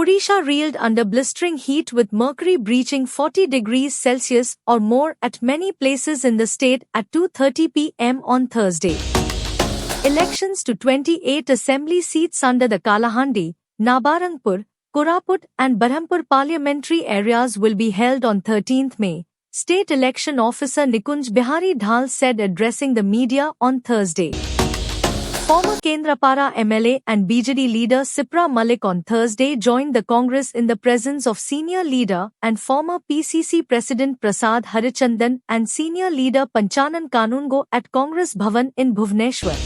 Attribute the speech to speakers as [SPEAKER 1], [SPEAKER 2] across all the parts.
[SPEAKER 1] Odisha reeled under blistering heat with mercury breaching 40 degrees Celsius or more at many places in the state at 2:30 p.m. on Thursday. Elections to 28 assembly seats under the Kalahandi, Nabarangpur, Koraput and Berhampur parliamentary areas will be held on 13th May, State Election Officer Nikunj Bihari Dhal said addressing the media on Thursday. Former Kendrapara MLA and BJD leader Sipra Malik on Thursday joined the Congress in the presence of senior leader and former PCC President Prasad Harichandan and senior leader Panchanan Kanungo at Congress Bhavan in Bhubaneswar.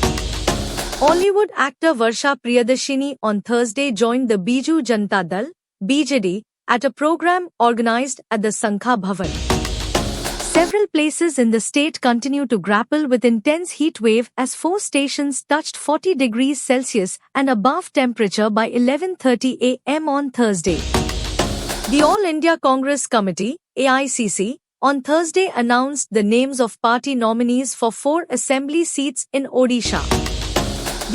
[SPEAKER 1] Bollywood actor Varsha Priyadashini on Thursday joined the Biju Janata Dal (BJD) at a program organized at the Sankha Bhavan. Several places in the state continue to grapple with intense heat wave as 4 stations touched 40 degrees Celsius and above temperature by 11:30 a.m. on Thursday. The All India Congress Committee, AICC, on Thursday announced the names of party nominees for 4 assembly seats in Odisha.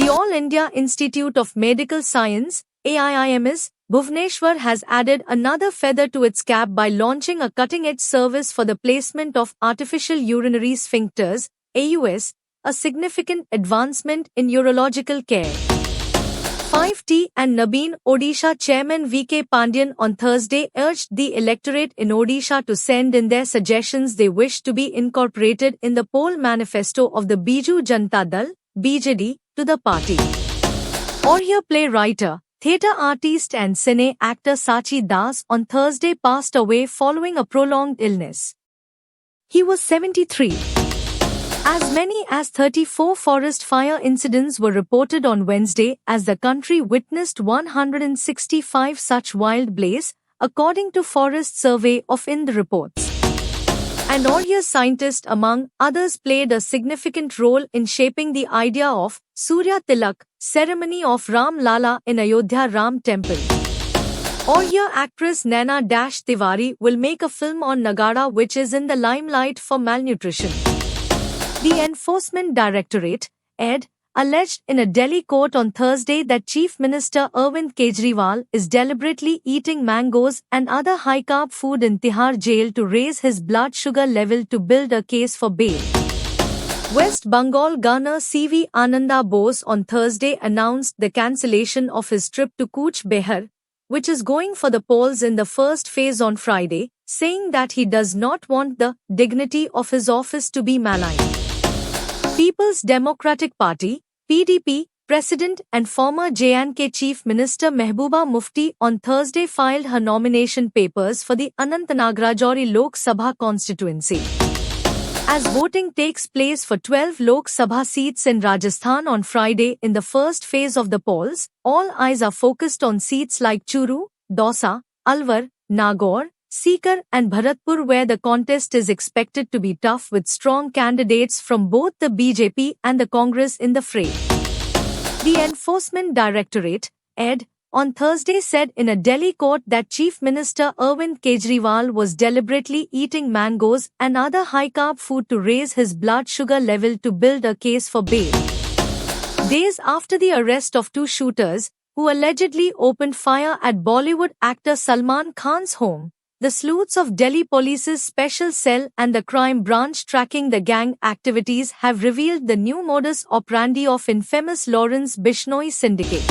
[SPEAKER 1] The All India Institute of Medical Science, AIIMS, Bhubaneswar has added another feather to its cap by launching a cutting-edge service for the placement of artificial urinary sphincters, AUS, a significant advancement in urological care. 5T and Nabeen Odisha Chairman VK Pandian on Thursday urged the electorate in Odisha to send in their suggestions they wish to be incorporated in the poll manifesto of the Biju Janata Dal, BJD, to the party. Oriya playwright, theatre artist and cine actor Sachi Das on Thursday passed away following a prolonged illness. He was 73. As many as 34 forest fire incidents were reported on Wednesday as the country witnessed 165 such wild blaze, according to Forest Survey of Ind reports. An Oriya scientist among others played a significant role in shaping the idea of Surya Tilak, ceremony of Ram Lala in Ayodhya Ram Temple. Oriya actress Naina Tiwari will make a film on Nagada which is in the limelight for malnutrition. The Enforcement Directorate, ED, alleged in a Delhi court on Thursday that Chief Minister Arvind Kejriwal is deliberately eating mangoes and other high-carb food in Tihar jail to raise his blood sugar level to build a case for bail. West Bengal Governor CV Ananda Bose on Thursday announced the cancellation of his trip to Cooch Behar, which is going for the polls in the first phase on Friday, saying that he does not want the dignity of his office to be maligned. People's Democratic Party, PDP, President and former J&K Chief Minister Mehbooba Mufti on Thursday filed her nomination papers for the Anantnag Rajouri Lok Sabha constituency. As voting takes place for 12 Lok Sabha seats in Rajasthan on Friday in the first phase of the polls, all eyes are focused on seats like Churu, Dausa, Alwar, Nagaur, Sikar and Bharatpur where the contest is expected to be tough with strong candidates from both the BJP and the Congress in the fray. The Enforcement Directorate, ED, on Thursday said in a Delhi court that Chief Minister Arvind Kejriwal was deliberately eating mangoes and other high-carb food to raise his blood sugar level to build a case for bail. Days after the arrest of 2 shooters, who allegedly opened fire at Bollywood actor Salman Khan's home, the sleuths of Delhi Police's Special Cell and the crime branch tracking the gang activities have revealed the new modus operandi of infamous Lawrence Bishnoi syndicate.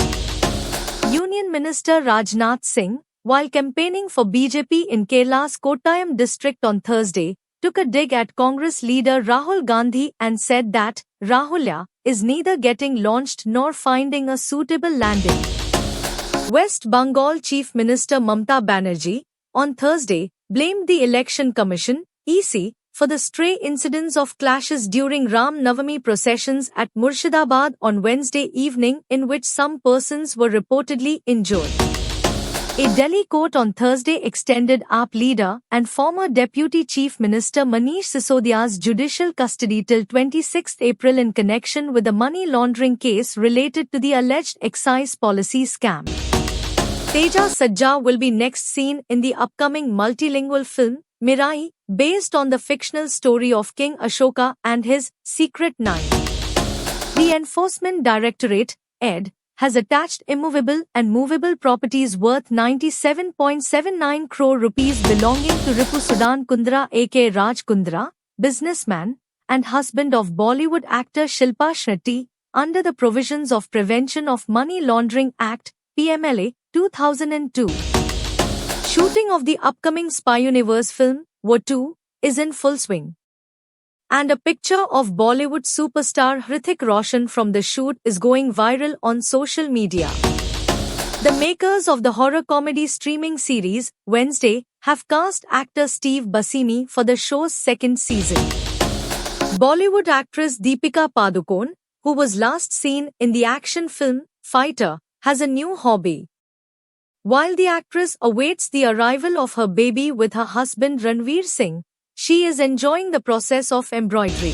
[SPEAKER 1] Union Minister Rajnath Singh, while campaigning for BJP in Kerala's Kottayam district on Thursday, took a dig at Congress leader Rahul Gandhi and said that Rahulya is neither getting launched nor finding a suitable landing. West Bengal Chief Minister Mamta Banerjee, on Thursday, blamed the Election Commission, EC, for the stray incidents of clashes during Ram Navami processions at Murshidabad on Wednesday evening in which some persons were reportedly injured. A Delhi court on Thursday extended AAP leader and former Deputy Chief Minister Manish Sisodia's judicial custody till 26 April in connection with a money laundering case related to the alleged excise policy scam. Teja Sajja will be next seen in the upcoming multilingual film, Mirai, based on the fictional story of King Ashoka and his Secret Nine. The Enforcement Directorate, ED, has attached immovable and movable properties worth 97.79 crore rupees belonging to Ripu Sudan Kundra aka Raj Kundra, businessman, and husband of Bollywood actor Shilpa Shetty, under the provisions of Prevention of Money Laundering Act, PMLA, 2002. Shooting of the upcoming Spy Universe film, War 2, is in full swing. And a picture of Bollywood superstar Hrithik Roshan from the shoot is going viral on social media. The makers of the horror comedy streaming series, Wednesday, have cast actor Steve Buscemi for the show's second season. Bollywood actress Deepika Padukone, who was last seen in the action film, Fighter, has a new hobby. While the actress awaits the arrival of her baby with her husband Ranveer Singh, she is enjoying the process of embroidery.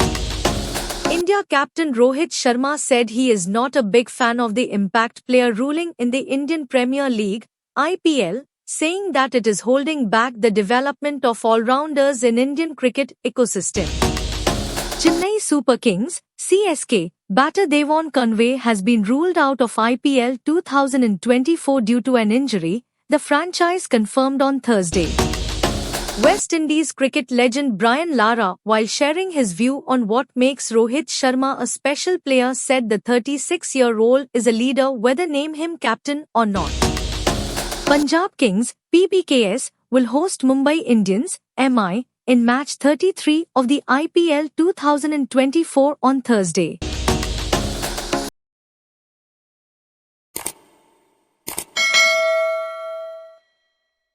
[SPEAKER 1] India captain Rohit Sharma said he is not a big fan of the Impact player ruling in the Indian Premier League, IPL, saying that it is holding back the development of all-rounders in Indian cricket ecosystem. Chennai Super Kings, CSK, batter Devon Conway has been ruled out of IPL 2024 due to an injury, the franchise confirmed on Thursday. West Indies cricket legend Brian Lara, while sharing his view on what makes Rohit Sharma a special player, said the 36-year-old is a leader whether name him captain or not. Punjab Kings, PPKS, will host Mumbai Indians, MI, in match 33 of the IPL 2024 on Thursday.